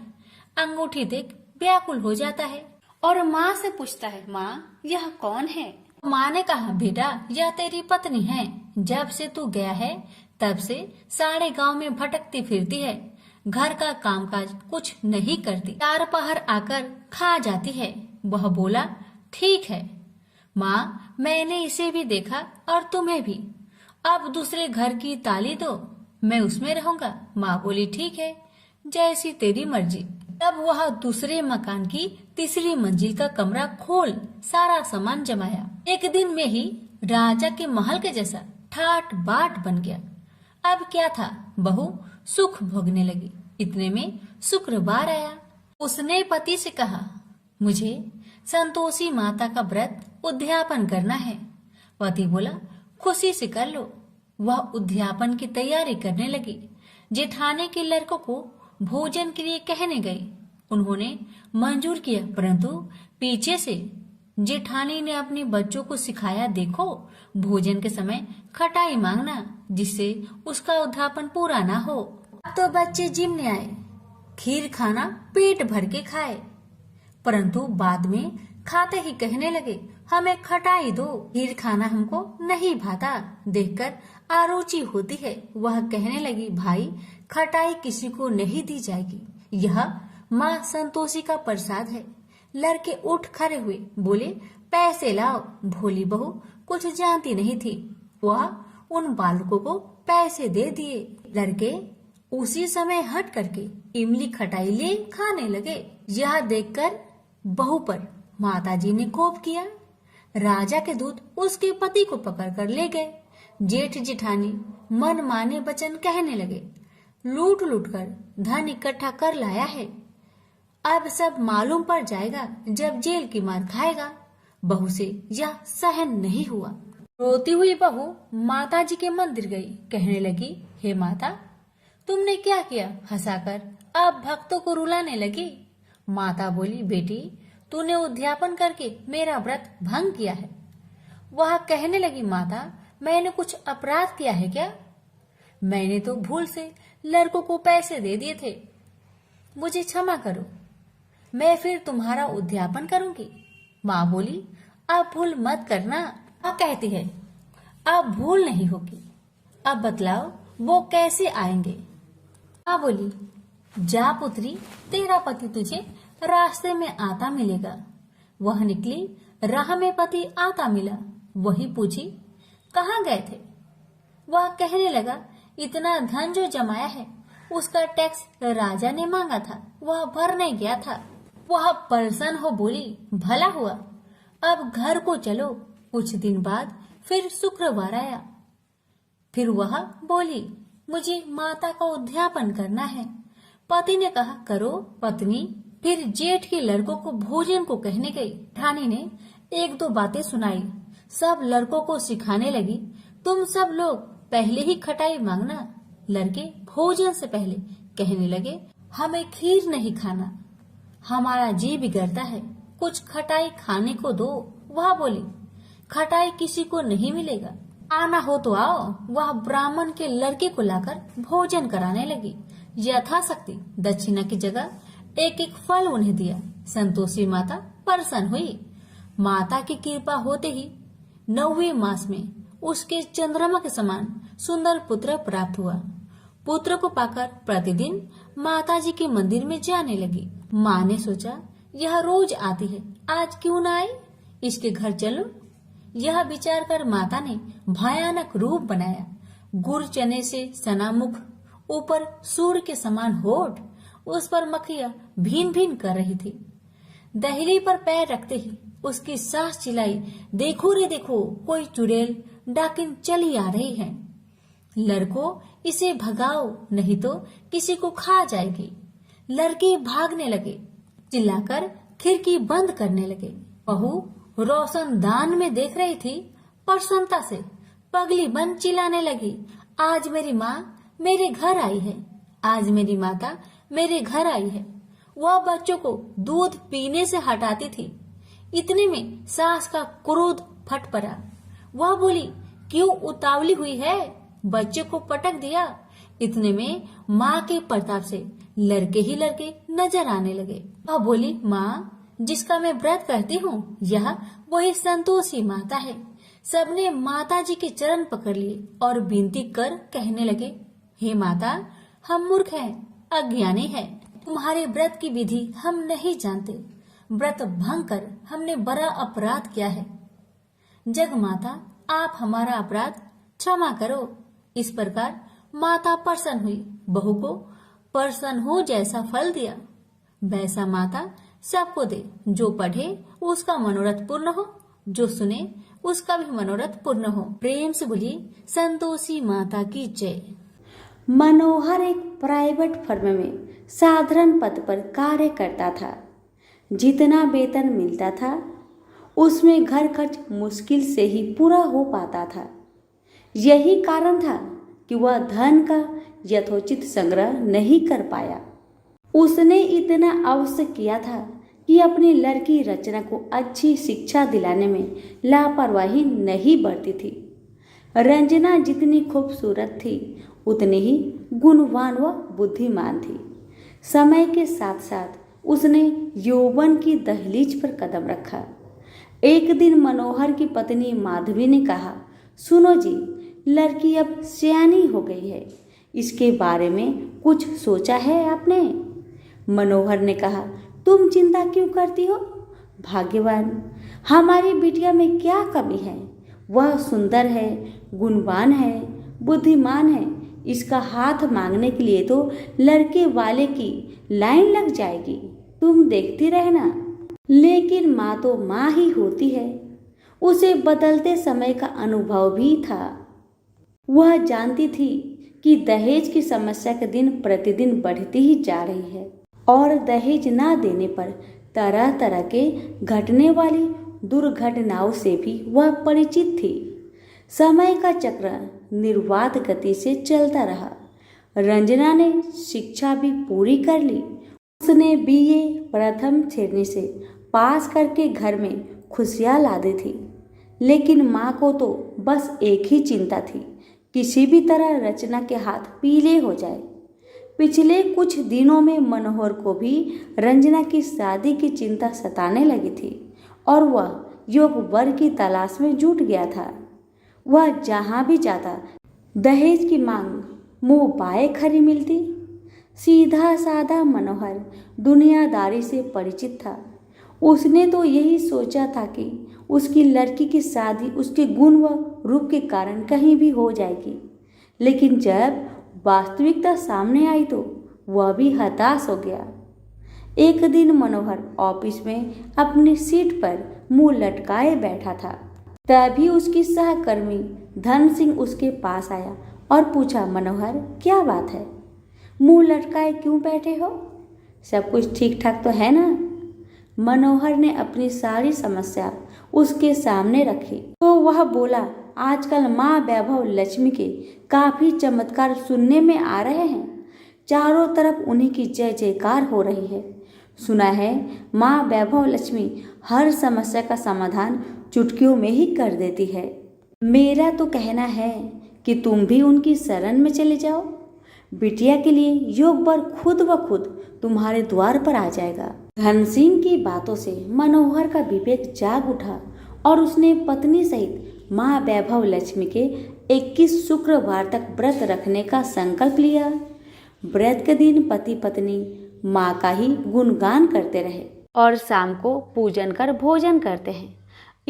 अंगूठी देख व्याकुल हो जाता है और माँ से पूछता है, माँ यह कौन है। माँ ने कहा, बेटा यह तेरी पत्नी है, जब से तू गया है तब से सारे गांव में भटकती फिरती है, घर का कामकाज कुछ नहीं करती, चार पहर आकर खा जाती है। वह बोला, ठीक है माँ, मैंने इसे भी देखा और तुम्हें भी, अब दूसरे घर की ताली दो, मैं उसमें रहूंगा। माँ बोली, ठीक है जैसी तेरी मर्जी। तब वह दूसरे मकान की तीसरी मंजिल का कमरा खोल सारा सामान जमाया। एक दिन में ही राजा के महल के जैसा ठाट बाट बन गया। अब क्या था, बहू सुख भोगने लगी। इतने में शुक्रवार आया। उसने पति से कहा, मुझे संतोषी माता का व्रत उद्यापन करना है। पति बोला, खुशी से कर लो। वह उद्यापन की तैयारी करने लगी। जेठानी के लड़कों को भोजन के लिए कहने गई। उन्होंने मंजूर किया, परंतु पीछे से जेठानी ने अपने बच्चों को सिखाया, देखो भोजन के समय खटाई मांगना, जिससे उसका उद्यापन पूरा ना हो। अब तो बच्चे जिमने आए, खीर खाना पेट भर के खाए, परंतु बाद में खाते ही कहने लगे, हमें खटाई दो, खीर खाना हमको नहीं भाता, देखकर आरुचि होती है। वह कहने लगी, भाई खटाई किसी को नहीं दी जाएगी, यह माँ संतोषी का प्रसाद है। लड़के उठ खड़े हुए, बोले, पैसे लाओ। भोली बहू कुछ जानती नहीं थी, वह उन बालकों को पैसे दे दिए। लड़के उसी समय हट करके इमली खटाई ले खाने लगे। यह देखकर बहू पर माताजी ने कोप किया। राजा के दूत उसके पति को पकड़कर ले गए। जेठ जेठानी मन माने वचन कहने लगे, लूट लूट कर धन इकट्ठा कर लाया है, अब सब मालूम पड़ जाएगा जब जेल की मार खाएगा। बहू से यह सहन नहीं हुआ। रोती हुई बहू माताजी के मंदिर गई, कहने लगी, हे माता तुमने क्या किया, हंसाकर अब भक्तों को रुलाने लगी। माता बोली, बेटी तूने उद्यापन करके मेरा व्रत भंग किया है। वह कहने लगी, माता मैंने कुछ अपराध किया है क्या, मैंने तो भूल से लड़कों को पैसे दे दिए थे, मुझे क्षमा करो, मैं फिर तुम्हारा उद्यापन करूंगी। माँ बोली, अब भूल मत करना। माँ कहती है, अब भूल नहीं होगी, अब बतलाओ वो कैसे आएंगे। माँ बोली, जा पुत्री, तेरा पति तुझे रास्ते में आता मिलेगा। वह निकली, राह में पति आता मिला। वही पूछी, कहाँ गए थे। वह कहने लगा, इतना धन जो जमाया है उसका टैक्स राजा ने मांगा था, वह भरने गया था। वह परेशान हो बोली, भला हुआ, अब घर को चलो। कुछ दिन बाद फिर शुक्रवार आया। फिर वह बोली, मुझे माता का उद्यापन करना है। पति ने कहा, करो पत्नी। फिर जेठ के लड़कों को भोजन को कहने गई। ठानी ने एक दो बातें सुनाई, सब लड़कों को सिखाने लगी, तुम सब लोग पहले ही खटाई मांगना। लड़के भोजन से पहले कहने लगे, हमें खीर नहीं खाना, हमारा जी बिगड़ता है, कुछ खटाई खाने को दो। वह बोली, खटाई किसी को नहीं मिलेगा, आना हो तो आओ। वह ब्राह्मण के लड़के को लाकर भोजन कराने लगी। यथाशक्ति दक्षिणा की जगह एक एक फल उन्हें दिया। संतोषी माता प्रसन्न हुई। माता की कृपा होते ही 9वें मास में उसके चंद्रमा के समान सुंदर पुत्र प्राप्त हुआ। पुत्र को पाकर प्रतिदिन माताजी के मंदिर में जाने लगी। माँ ने सोचा, यह रोज आती है, आज क्यों न आई, इसके घर चलो। यह विचार कर माता ने भयानक रूप बनाया। गुड़ चने से सना मुख, ऊपर सूर्य के समान होठ, उस पर मक्खियां भीन भीन कर रही थी। दहली पर पैर रखते ही उसकी सास चिल्लाई, देखो रे देखो, कोई चुड़ैल डाकिन चली आ रही है, लड़कों इसे भगाओ नहीं तो किसी को खा जाएगी। लड़के भागने लगे, चिल्लाकर खिड़की बंद करने लगे। बहू रोशनदान में देख रही थी। प्रसन्नता से पगली बन चिल्लाने लगी, आज मेरी माँ मेरे घर आई है, आज मेरी माता मेरे घर आई है। वह बच्चों को दूध पीने से हटाती थी। इतने में सास का क्रोध फट पड़ा। वह बोली, क्यों उतावली हुई है, बच्चे को पटक दिया। इतने में माँ के प्रताप से लड़के ही लड़के नजर आने लगे। वह बोली, माँ जिसका मैं व्रत करती हूँ, यह वही संतोषी माता है। सबने माता जी के चरण पकड़ लिए और विनती कर कहने लगे, हे माता, हम मूर्ख हैं, अज्ञानी हैं, तुम्हारे व्रत की विधि हम नहीं जानते। व्रत भंग कर हमने बड़ा अपराध किया है। जग माता, आप हमारा अपराध क्षमा करो। इस प्रकार माता प्रसन्न हुई। बहू को प्रसन्न हो जैसा फल दिया, वैसा माता सबको दे। जो पढ़े उसका मनोरथ पूर्ण हो, जो सुने उसका भी मनोरथ पूर्ण हो। प्रेम से बोली संतोषी माता की जय। मनोहर एक प्राइवेट फर्म में साधारण पद पर कार्य करता था। जितना वेतन मिलता था उसमें घर खर्च मुश्किल से ही पूरा हो पाता था। यही कारण था कि वह धन का यथोचित संग्रह नहीं कर पाया। उसने इतना अवश्य किया था कि अपनी लड़की रचना को अच्छी शिक्षा दिलाने में लापरवाही नहीं बरती थी। रंजना जितनी खूबसूरत थी उतनी ही गुणवान व बुद्धिमान थी। समय के साथ साथ उसने यौवन की दहलीज पर कदम रखा। एक दिन मनोहर की पत्नी माधवी ने कहा, सुनो जी, लड़की अब सयानी हो गई है, इसके बारे में कुछ सोचा है आपने? मनोहर ने कहा, तुम चिंता क्यों करती हो? भाग्यवान, हमारी बिटिया में क्या कमी है? वह सुंदर है, गुणवान है, बुद्धिमान है। इसका हाथ मांगने के लिए तो लड़के वाले की लाइन लग जाएगी, तुम देखती रहना। लेकिन माँ तो माँ ही होती है। उसे बदलते समय का अनुभव भी था। वह जानती थी कि दहेज की समस्या के दिन प्रतिदिन बढ़ती ही जा रही है और दहेज ना देने पर तरह तरह के घटने वाली दुर्घटनाओं से भी वह परिचित थी। समय का चक्र निर्वाध गति से चलता रहा। रंजना ने शिक्षा भी पूरी कर ली। उसने बीए प्रथम श्रेणी से पास करके घर में खुशियां ला दी थी। लेकिन माँ को तो बस एक ही चिंता थी, किसी भी तरह रचना के हाथ पीले हो जाए। पिछले कुछ दिनों में मनोहर को भी रंजना की शादी की चिंता सताने लगी थी और वह योग वर की तलाश में जुट गया था। वह जहाँ भी जाता दहेज की मांग मुंह बाए खरी मिलती। सीधा साधा मनोहर दुनियादारी से परिचित था। उसने तो यही सोचा था कि उसकी लड़की की शादी उसके गुण व रूप के कारण कहीं भी हो जाएगी। लेकिन जब वास्तविकता सामने आई तो वह भी हताश हो गया। एक दिन मनोहर ऑफिस में अपनी सीट पर मुंह लटकाए बैठा था। तभी उसकी सहकर्मी धन सिंह उसके पास आया और पूछा, मनोहर क्या बात है, मुंह लटकाए क्यों बैठे हो? सब कुछ ठीक ठाक तो है ना? मनोहर ने अपनी सारी समस्या उसके सामने रखी तो वह बोला, आजकल माँ वैभव लक्ष्मी के काफी चमत्कार सुनने में आ रहे हैं। चारों तरफ उन्हीं की जय जयकार हो रही है। सुना है माँ वैभव लक्ष्मी हर समस्या का समाधान चुटकियों में ही कर देती है। मेरा तो कहना है कि तुम भी उनकी शरण में चले जाओ। बिटिया के लिए योग वर खुद ब खुद तुम्हारे द्वार पर आ जाएगा। धन सिंह की बातों से मनोहर का विवेक जाग उठा और उसने पत्नी सहित माँ वैभव लक्ष्मी के 21 शुक्रवार तक व्रत रखने का संकल्प लिया। व्रत के दिन पति पत्नी माँ का ही गुणगान करते रहे और शाम को पूजन कर भोजन करते हैं।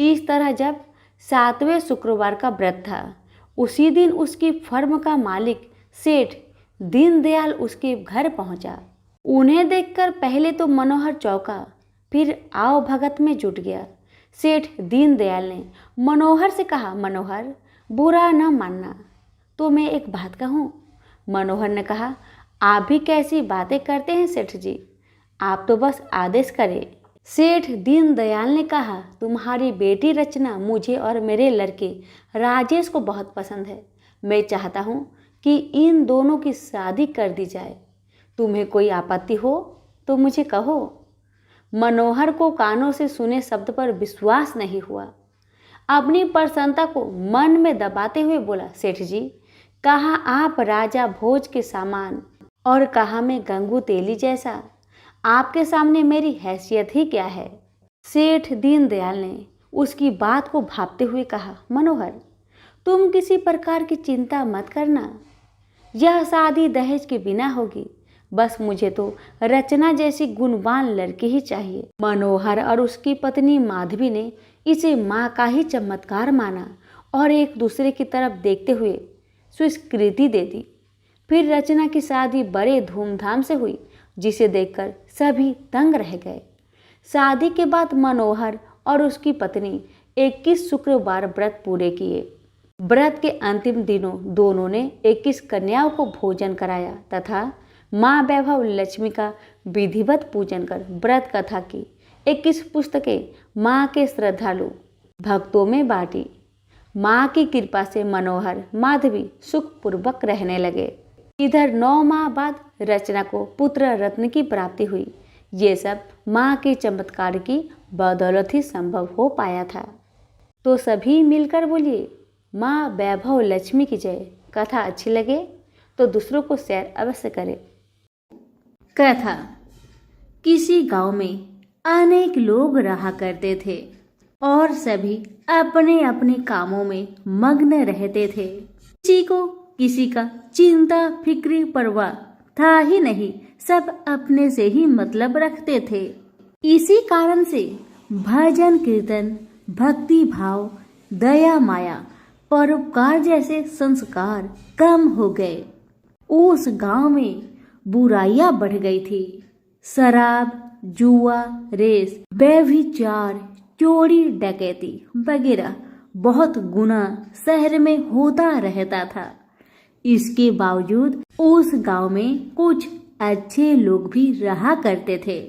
इस तरह जब 7वें शुक्रवार का व्रत था, उसी दिन उसकी फर्म का मालिक सेठ दीनदयाल उसके घर पहुंचा। उन्हें देखकर पहले तो मनोहर चौंका, फिर आओ भगत में जुट गया। सेठ दीनदयाल ने मनोहर से कहा, मनोहर बुरा न मानना, तो मैं एक बात कहूँ। मनोहर ने कहा, आप भी कैसी बातें करते हैं सेठ जी, आप तो बस आदेश करें। सेठ दीनदयाल ने कहा, तुम्हारी बेटी रचना मुझे और मेरे लड़के राजेश को बहुत पसंद है। मैं चाहता हूँ कि इन दोनों की शादी कर दी जाए। तुम्हें कोई आपत्ति हो तो मुझे कहो। मनोहर को कानों से सुने शब्द पर विश्वास नहीं हुआ। अपनी प्रसन्नता को मन में दबाते हुए बोला, सेठ जी, कहा आप राजा भोज के सामान और कहा मैं गंगू तेली जैसा। आपके सामने मेरी हैसियत ही क्या है। सेठ दीनदयाल ने उसकी बात को भांपते हुए कहा, मनोहर, तुम किसी प्रकार की चिंता मत करना। यह शादी दहेज के बिना होगी। बस मुझे तो रचना जैसी गुणवान लड़की ही चाहिए। मनोहर और उसकी पत्नी माधवी ने इसे माँ का ही चमत्कार माना और एक दूसरे की तरफ देखते हुए स्वीकृति दे दी। फिर रचना की शादी बड़े धूमधाम से हुई, जिसे देखकर सभी दंग रह गए। शादी के बाद मनोहर और उसकी पत्नी 21 शुक्रवार व्रत पूरे किए। व्रत के अंतिम दिनों दोनों ने 21 कन्याओं को भोजन कराया तथा माँ वैभव लक्ष्मी का विधिवत पूजन कर व्रत कथा की 21 पुस्तकें माँ के श्रद्धालु भक्तों में बांटी। माँ की कृपा से मनोहर माधवी सुखपूर्वक रहने लगे। इधर 9 माह बाद रचना को पुत्र रत्न की प्राप्ति हुई। ये सब माँ के चमत्कार की बदौलत ही संभव हो पाया था। तो सभी मिलकर बोलिए, माँ वैभव लक्ष्मी की जय। कथा अच्छी लगे तो दूसरों को शेयर अवश्य करें। कथा। किसी गांव में अनेक लोग रहा करते थे और सभी अपने अपने कामों में मग्न रहते थे। किसी का चिंता फिक्री परवाह था ही नहीं। सब अपने से ही मतलब रखते थे। इसी कारण से भजन कीर्तन, भक्ति भाव, दया माया, परोपकार जैसे संस्कार कम हो गए। उस गांव में बुराइयां बढ़ गई थी। शराब, जुआ, रेस, व्यभिचार, चोरी डकैती वगैरह बहुत गुना शहर में होता रहता था। इसके बावजूद उस गांव में कुछ अच्छे लोग भी रहा करते थे।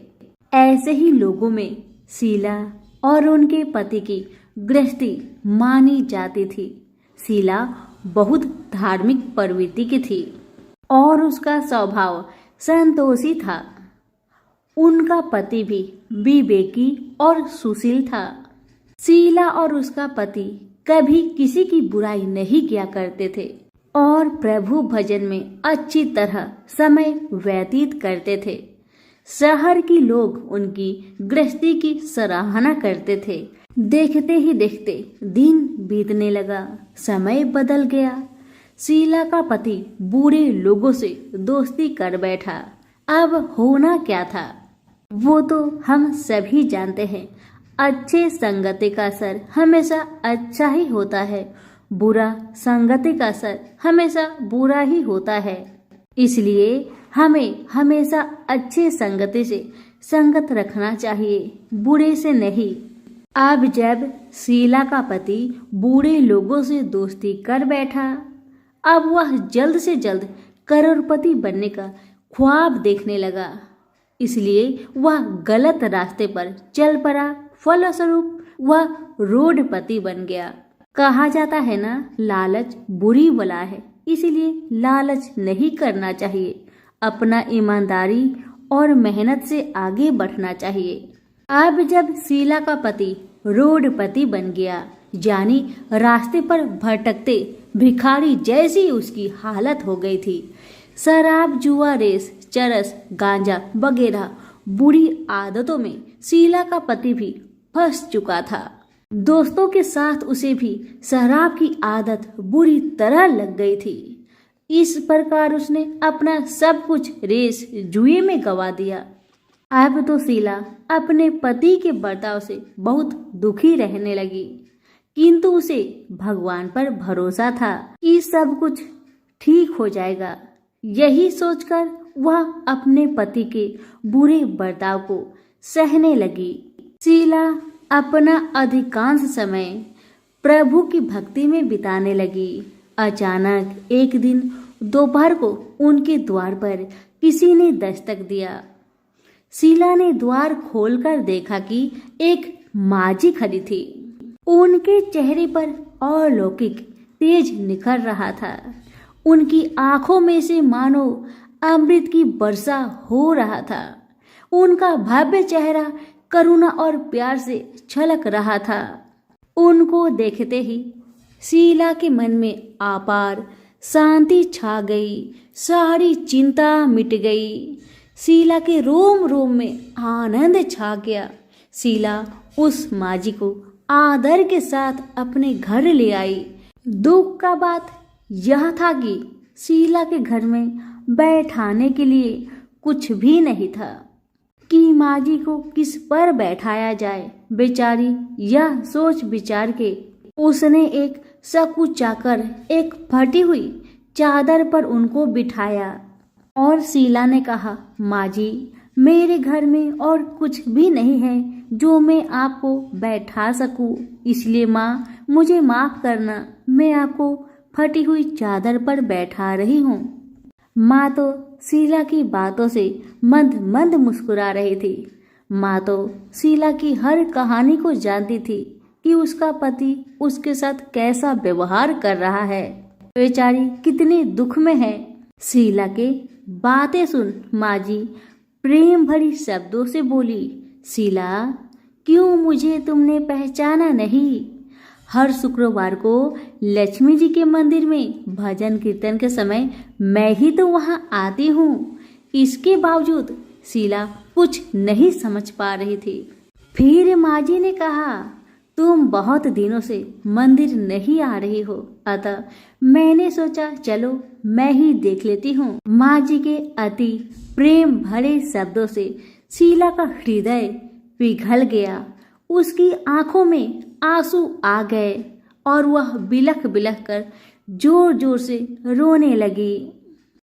ऐसे ही लोगों में शीला और उनके पति की गृहस्थी मानी जाती थी। शीला बहुत धार्मिक प्रवृत्ति की थी और उसका स्वभाव संतोषी था। उनका पति भी विवेकी और सुशील था। शीला और उसका पति कभी किसी की बुराई नहीं किया करते थे और प्रभु भजन में अच्छी तरह समय व्यतीत करते थे। शहर के लोग उनकी गृहस्थी की सराहना करते थे। देखते ही देखते दिन बीतने लगा, समय बदल गया। शीला का पति बुरे लोगों से दोस्ती कर बैठा। अब होना क्या था वो तो हम सभी जानते हैं। अच्छे संगति का असर हमेशा अच्छा ही होता है, बुरा संगति का असर हमेशा बुरा ही होता है। इसलिए हमें हमेशा अच्छे संगति से संगत रखना चाहिए, बुरे से नहीं। अब जब शीला का पति बूढ़े लोगों से दोस्ती कर बैठा, अब वह जल्द से जल्द करोड़पति बनने का ख्वाब देखने लगा। इसलिए वह गलत रास्ते पर चल पड़ा। फलस्वरूप वह रोडपति बन गया। कहा जाता है ना, लालच बुरी बला है, इसलिए लालच नहीं करना चाहिए। अपना ईमानदारी और मेहनत से आगे बढ़ना चाहिए। अब जब शीला का पति रोडपति बन गया, यानी रास्ते पर भटकते भिखारी जैसी उसकी हालत हो गई थी। शराब, जुआ, रेस, चरस, गांजा वगैरह बुरी आदतों में शीला का पति भी फंस चुका था। दोस्तों के साथ उसे भी शराब की आदत बुरी तरह लग गई थी। इस प्रकार उसने अपना सब कुछ रेस जुए में गवा दिया। अब तो शीला अपने पति के बर्ताव से बहुत दुखी रहने लगी, किंतु उसे भगवान पर भरोसा था कि सब कुछ ठीक हो जाएगा। यही सोचकर वह अपने पति के बुरे बर्ताव को सहने लगी। शीला अपना अधिकांश समय प्रभु की भक्ति में बिताने लगी। अचानक एक दिन दोपहर को उनके द्वार पर किसी ने दस्तक दिया। शीला ने द्वार खोलकर देखा कि एक माझी खड़ी थी। उनके चेहरे पर अलौकिक तेज निखर रहा था। उनकी आंखों में से मानो अमृत की वर्षा हो रहा था। उनका भव्य चेहरा करुणा और प्यार से छलक रहा था। उनको देखते ही शीला के मन में अपार शांति छा गई। सारी चिंता मिट गई। शीला के रोम रोम में आनंद छा गया। शीला उस माझी को आदर के साथ अपने घर ले आई। दुख का बात यह था कि शीला के घर में बैठाने के लिए कुछ भी नहीं था कि माझी को किस पर बैठाया जाए। बेचारी यह सोच विचार के उसने एक सकुचाकर एक फटी हुई चादर पर उनको बिठाया और शीला ने कहा, माझी, मेरे घर में और कुछ भी नहीं है जो मैं आपको बैठा सकूं, इसलिए माँ मुझे माफ करना, मैं आपको फटी हुई चादर पर बैठा रही हूँ। माँ तो शीला की बातों से मंद मंद मुस्कुरा रही थी। माँ तो शीला की हर कहानी को जानती थी कि उसका पति उसके साथ कैसा व्यवहार कर रहा है। बेचारी कितने दुख में है। शीला के बातें सुन माझी प्रेम भरी शब्दों से बोली, शीला, क्यों मुझे तुमने पहचाना नहीं? हर शुक्रवार को लक्ष्मी जी के मंदिर में भजन कीर्तन के समय मैं ही तो वहां आती हूँ। इसके बावजूद शीला कुछ नहीं समझ पा रही थी। फिर माझी ने कहा, तुम बहुत दिनों से मंदिर नहीं आ रही हो, अतः मैंने सोचा चलो मैं ही देख लेती हूँ। माझी के अति प्रेम भरे शब्दों से शीला का हृदय पिघल गया। उसकी आंखों में आंसू आ गए और वह बिलख बिलख कर जोर जोर से रोने लगी।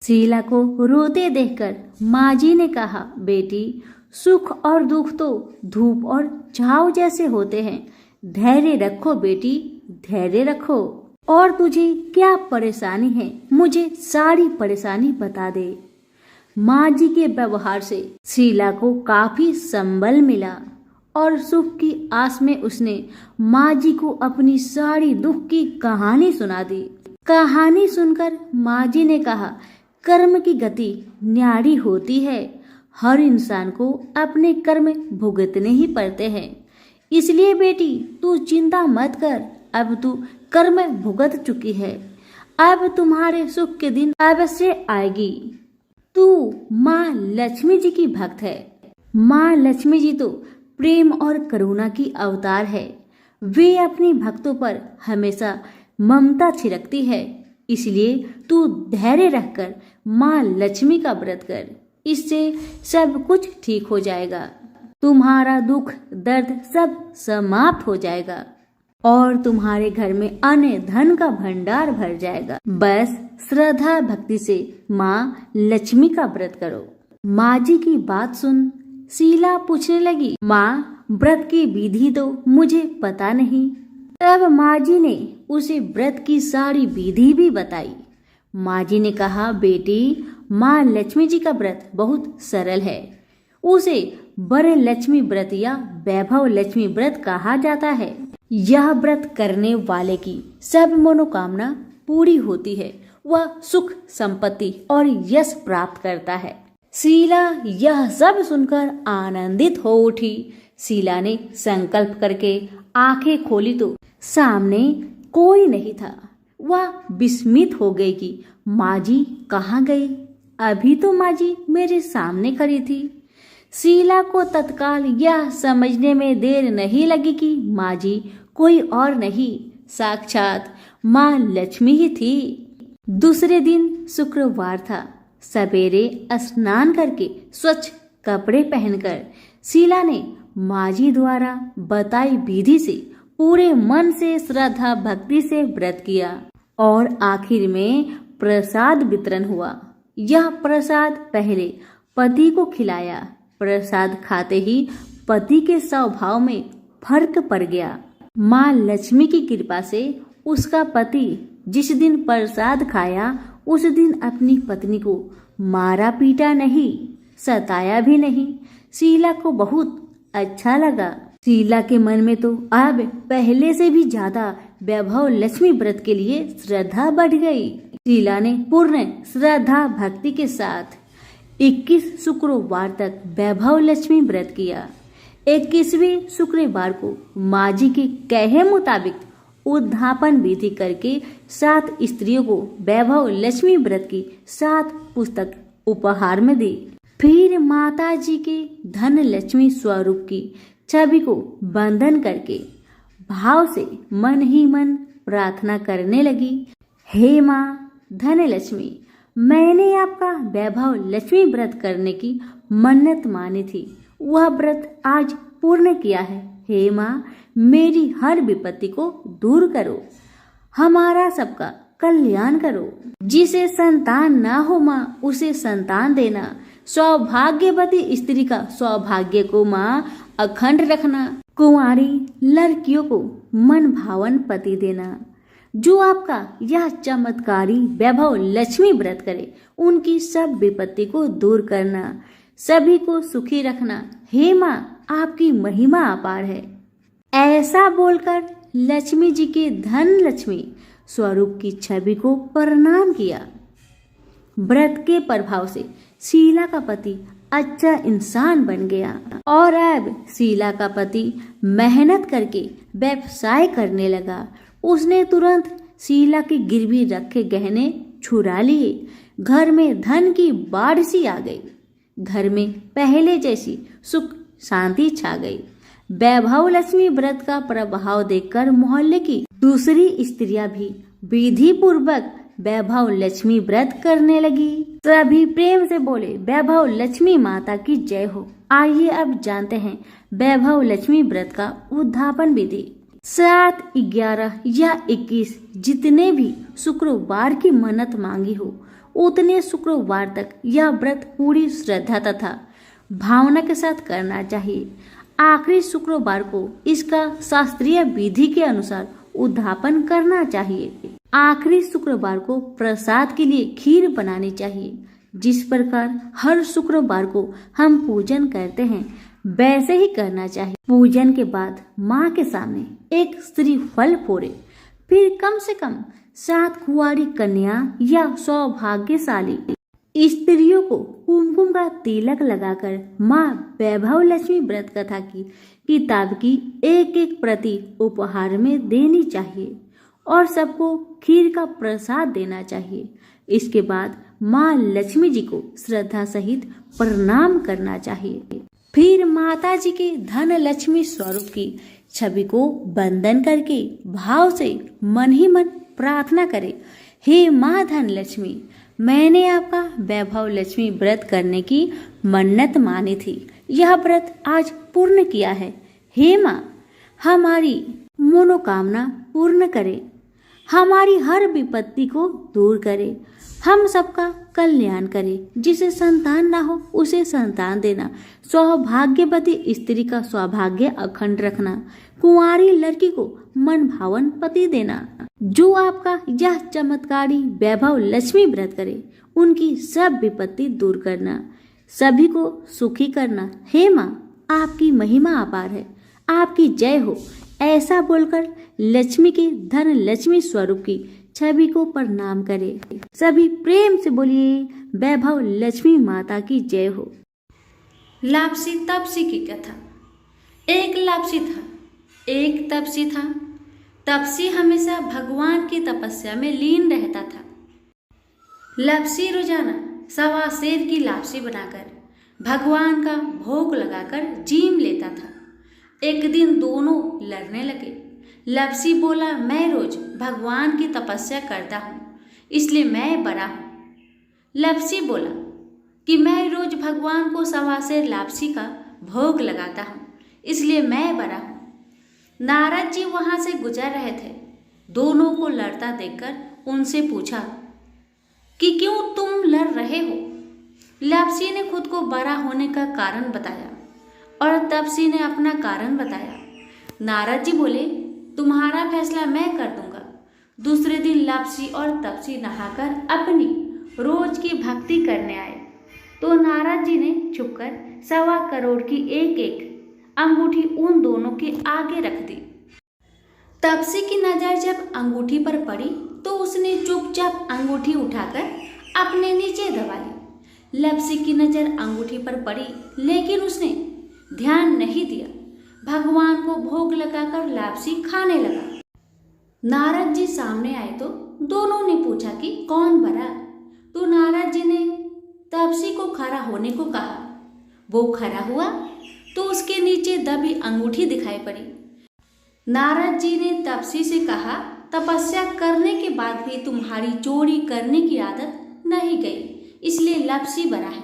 शीला को रोते देखकर माझी ने कहा, बेटी, सुख और दुख तो धूप और छाव जैसे होते हैं। धैर्य रखो बेटी, धैर्य रखो। और तुझे क्या परेशानी है, मुझे सारी परेशानी बता दे। माझी के व्यवहार से शीला को काफी संबल मिला और सुख की आस में उसने माझी को अपनी सारी दुख की कहानी सुना दी। कहानी सुनकर माझी ने कहा, कर्म की गति न्यारी होती है। हर इंसान को अपने कर्म भुगतने ही पड़ते हैं। इसलिए बेटी, तू चिंता मत कर, अब तू कर्म भुगत चुकी है। अब तुम्हारे सुख के दिन अवश्य आएगी। तू माँ लक्ष्मी जी की भक्त है। माँ लक्ष्मी जी तो प्रेम और करुणा की अवतार है। वे अपनी भक्तों पर हमेशा ममता छिड़कती है। इसलिए तू धैर्य रखकर माँ लक्ष्मी का व्रत कर, इससे सब कुछ ठीक हो जाएगा। तुम्हारा दुख दर्द सब समाप्त हो जाएगा और तुम्हारे घर में अन्न धन का भंडार भर जाएगा। बस श्रद्धा भक्ति से माँ लक्ष्मी का व्रत करो। माझी की बात सुन शीला पूछने लगी, माँ, व्रत की विधि तो मुझे पता नहीं। तब माझी ने उसे व्रत की सारी विधि भी बताई। माझी ने कहा, बेटी, माँ लक्ष्मी जी का व्रत बहुत सरल है। उसे वर लक्ष्मी व्रत या वैभव लक्ष्मी व्रत कहा जाता है। यह व्रत करने वाले की सब मनोकामना पूरी होती है। वह सुख संपत्ति और यश प्राप्त करता है। शीला यह सब सुनकर आनंदित हो उठी। शीला ने संकल्प करके आंखें खोली तो सामने कोई नहीं था। वह विस्मित हो गई कि माझी कहाँ गई। अभी तो माझी मेरे सामने खड़ी थी। शीला को तत्काल यह समझने में देर नहीं लगी कि माझी कोई और नहीं, साक्षात माँ लक्ष्मी ही थी। दूसरे दिन शुक्रवार था। सवेरे स्नान करके स्वच्छ कपड़े पहनकर शीला ने माझी द्वारा बताई विधि से पूरे मन से श्रद्धा भक्ति से व्रत किया और आखिर में प्रसाद वितरण हुआ। यह प्रसाद पहले पति को खिलाया। प्रसाद खाते ही पति के स्वभाव में फर्क पड़ गया। माँ लक्ष्मी की कृपा से उसका पति जिस दिन प्रसाद खाया उस दिन अपनी पत्नी को मारा पीटा नहीं। सताया भी नहीं। शीला को बहुत अच्छा लगा। शीला के मन में तो अब पहले से भी ज्यादा वैभव लक्ष्मी व्रत के लिए श्रद्धा बढ़ गई। शीला ने पूर्ण श्रद्धा भक्ति के साथ 21 शुक्रवार तक वैभव लक्ष्मी व्रत किया। 21वें शुक्रवार को माँ जी के कहे मुताबिक उद्धापन विधि करके 7 स्त्रियों को वैभव लक्ष्मी व्रत की 7 पुस्तक उपहार में दी। फिर माता जी के धन लक्ष्मी स्वरूप की छवि को बंधन करके भाव से मन ही मन प्रार्थना करने लगी। हे माँ धन लक्ष्मी, मैंने आपका वैभव लक्ष्मी व्रत करने की मन्नत मानी थी, वह व्रत आज पूर्ण किया है। हे माँ, मेरी हर विपत्ति को दूर करो, हमारा सबका कल्याण करो। जिसे संतान ना हो माँ, उसे संतान देना। सौभाग्यवती स्त्री का सौभाग्य को माँ अखंड रखना। कुंवारी लड़कियों को मन भावन पति देना। जो आपका यह चमत्कारी वैभव लक्ष्मी व्रत करे, उनकी सब विपत्ति को दूर करना, सभी को सुखी रखना। हे माँ, आपकी महिमा अपार है। ऐसा बोलकर लक्ष्मी जी के धन लक्ष्मी स्वरूप की छवि को प्रणाम किया। व्रत के प्रभाव से शीला का पति अच्छा इंसान बन गया और अब शीला का पति मेहनत करके व्यवसाय करने लगा। उसने तुरंत शीला की गिरवी रखे गहने छुड़ा लिए। घर में धन की बाढ़ सी आ गई। घर में पहले जैसी सुख शांति छा गई। वैभव लक्ष्मी व्रत का प्रभाव देखकर मोहल्ले की दूसरी स्त्रियां भी विधि पूर्वक वैभव लक्ष्मी व्रत करने लगी। सभी प्रेम से बोले, वैभव लक्ष्मी माता की जय हो। आइए अब जानते हैं वैभव लक्ष्मी व्रत का उद्धापन विधि। 7, 11 या 21 जितने भी शुक्रवार की मन्नत मांगी हो, उतने शुक्रवार तक यह व्रत पूरी श्रद्धा तथा भावना के साथ करना चाहिए। आखिरी शुक्रवार को इसका शास्त्रीय विधि के अनुसार उद्धापन करना चाहिए। आखिरी शुक्रवार को प्रसाद के लिए खीर बनानी चाहिए। जिस प्रकार हर शुक्रवार को हम पूजन करते हैं, वैसे ही करना चाहिए। पूजन के बाद माँ के सामने एक श्रीफल फोड़े। फिर कम से कम 7 कुंवारी कन्या या सौभाग्यशाली स्त्रियों को कुमकुम का तिलक लगाकर माँ वैभव लक्ष्मी व्रत कथा की किताब की एक प्रति उपहार में देनी चाहिए और सबको खीर का प्रसाद देना चाहिए। इसके बाद माँ लक्ष्मी जी को श्रद्धा सहित प्रणाम करना चाहिए। फिर माता जी के धन लक्ष्मी स्वरूप की छवि को बंधन करके भाव से मन ही मन प्रार्थना करे, हे माँ धन लक्ष्मी, मैंने आपका वैभव लक्ष्मी व्रत करने की मन्नत मानी थी, यह व्रत आज पूर्ण किया है। हे माँ, हमारी मनोकामना पूर्ण करे, हमारी हर विपत्ति को दूर करे, हम सबका कल्याण करे। जिसे संतान ना हो, उसे संतान देना। सौभाग्यवती स्त्री का सौभाग्य अखंड रखना। कुंवारी लड़की को मन भावन पति देना। जो आपका यह चमत्कारी वैभव लक्ष्मी व्रत करे, उनकी सब विपत्ति दूर करना, सभी को सुखी करना। हे माँ, आपकी महिमा अपार है, आपकी जय हो। ऐसा बोलकर लक्ष्मी के धन लक्ष्मी स्वरूप की छवि को प्रणाम करे। सभी प्रेम से बोलिए, वैभव लक्ष्मी माता की जय हो। लापसी तपसी की कथा। एक लापसी था, एक तपसी था। तपसी हमेशा भगवान की तपस्या में लीन रहता था। लापसी रोजाना 1.25 सेर की लापसी बनाकर भगवान का भोग लगाकर जीम लेता था। एक दिन दोनों लड़ने लगे। लापसी बोला, मैं रोज भगवान की तपस्या करता हूँ, इसलिए मैं बड़ा हूँ। लापसी बोला कि मैं रोज भगवान को 1.25 सेर लापसी का भोग लगाता हूँ, इसलिए मैं बड़ा हूँ। नारद जी वहां से गुजर रहे थे। दोनों को लड़ता देखकर उनसे पूछा कि क्यों तुम लड़ रहे हो। लापसी ने खुद को बड़ा होने का कारण बताया और तपसी ने अपना कारण बताया। नारद जी बोले, तुम्हारा फैसला मैं कर दूंगा। दूसरे दिन लापसी और तपसी नहाकर अपनी रोज की भक्ति करने आए तो नारद जी ने छुपकर 1.25 करोड़ की एक एक अंगूठी उन दोनों के आगे रख दी। तपसी की नजर जब अंगूठी पर पड़ी तो उसने चुपचाप अंगूठी उठाकर अपने नीचे दबा ली। लपसी की नजर अंगूठी पर पड़ी लेकिन उसने ध्यान नहीं दिया। भगवान को भोग लगाकर लापसी खाने लगा। नारद जी सामने आए तो दोनों ने पूछा कि कौन बड़ा। तो नारद जी ने तपसी को खड़ा होने को कहा। वो खड़ा हुआ तो उसके नीचे दबी अंगूठी दिखाई पड़ी। नारद जी ने तपसी से कहा, तपस्या करने के बाद भी तुम्हारी चोरी करने की आदत नहीं गई, इसलिए लपसी बना है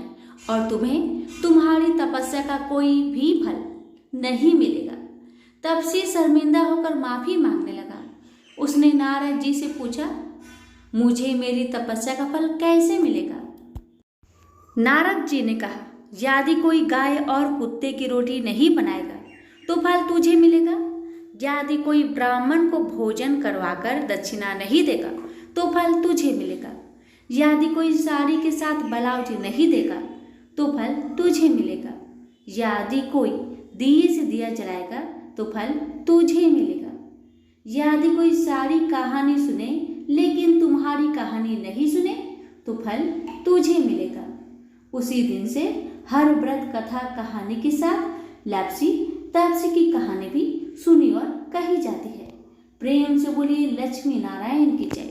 और तुम्हें तुम्हारी तपस्या का कोई भी फल नहीं मिलेगा। तपसी शर्मिंदा होकर माफी मांगने लगा। उसने नारद जी से पूछा, मुझे मेरी तपस्या का फल कैसे मिलेगा? नारद जी ने कहा, यदि कोई गाय और कुत्ते की रोटी नहीं बनाएगा तो फल तुझे मिलेगा। यदि कोई ब्राह्मण को भोजन करवाकर दक्षिणा नहीं देगा तो फल तुझे मिलेगा। यदि कोई साड़ी के साथ ब्लाउज नहीं देगा तो फल तुझे मिलेगा। यदि कोई दिए से दिया जलाएगा तो फल तुझे मिलेगा। यदि कोई सारी कहानी सुने लेकिन तुम्हारी कहानी नहीं सुने तो फल तुझे मिलेगा। उसी दिन से हर व्रत कथा कहानी के साथ लापसी तपसी की कहानी भी सुनी और कही जाती है। प्रेम से बोलिए लक्ष्मी नारायण की जय।